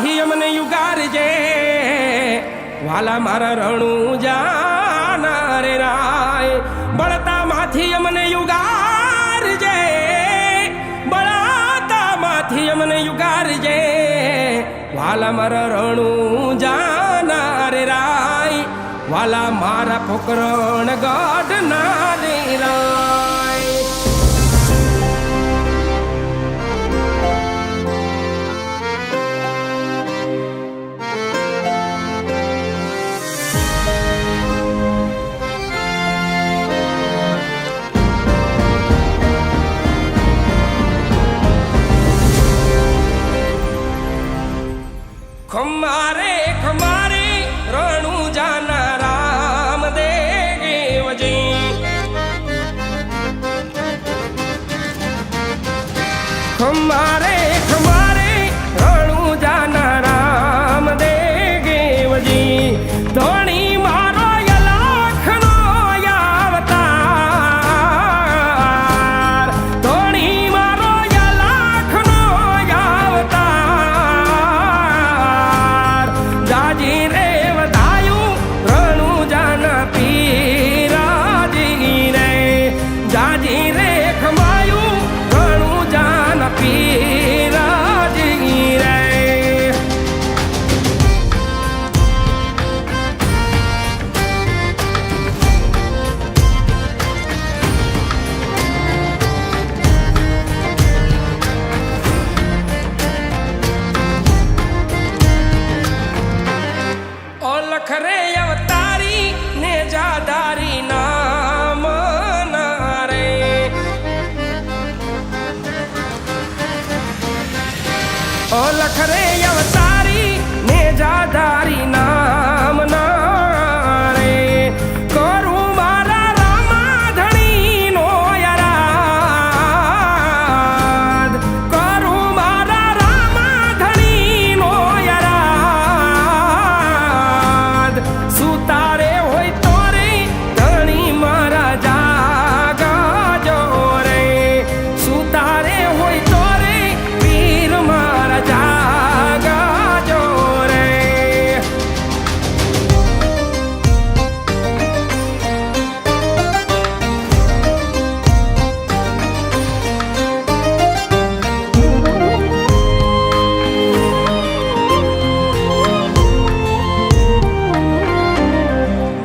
માથી અમને યુગારજે વાલા મારા રણું જાના રે રાય બળતા માથી અમને યુગારજે બળતા માથી અમને યુગારજે વાલા મારા રણું જાના રે રાય વાલા મારા પોકરણ ગઢ ના રે રાય खमारे खमारे रणु जाना राम देव जी खमारे खमारे रणु जाना राम देव जी धोनी मारो यलाखनो यावतार धोनी मारो यलाखनो यावतार जाजी रे वधायु रणु जाना पीराजी रे जाजी रे खमायु रणु जाना पीराजी रे ओलख रे अवतारी ने जादारी नाम नारे ओलख रे अवतारी ने जादारी नाम नारे करू मारा रामा धणी नो यराद करू मारा रामा धणी नो यराद सुतारे होय तो रे धणी मारा जागा जो रे सुतारे होय तो रे वीर मारा जागा जो रे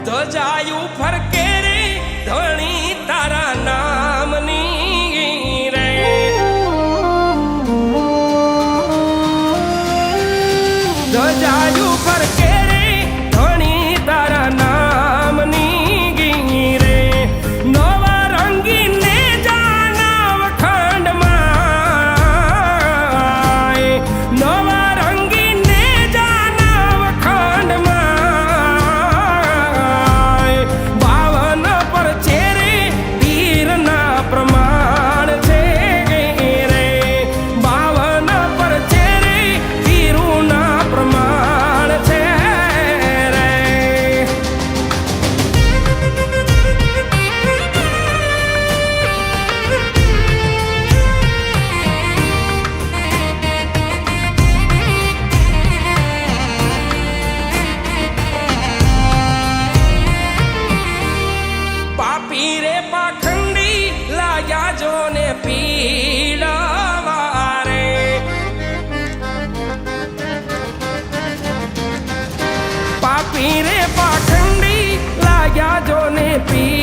ધજાયું ફરકે રે ધણી તારા નામની રે ધજાયું ફરકે રે ધણી તારા નામની રે નવા રંગીને જાનવ ખંડમાં નવા રંગીને જાનવ ખંડમાં બાવન પર છે રે વીરના પ્રમાણ છે રે બાવન પર છે રે વીરુના પ્રમાણ છે રે પાપી રે પાખંડી લાગ્યા જોને પીડાવા રે પાપી રે પાખંડી લાગ્યા જોને પી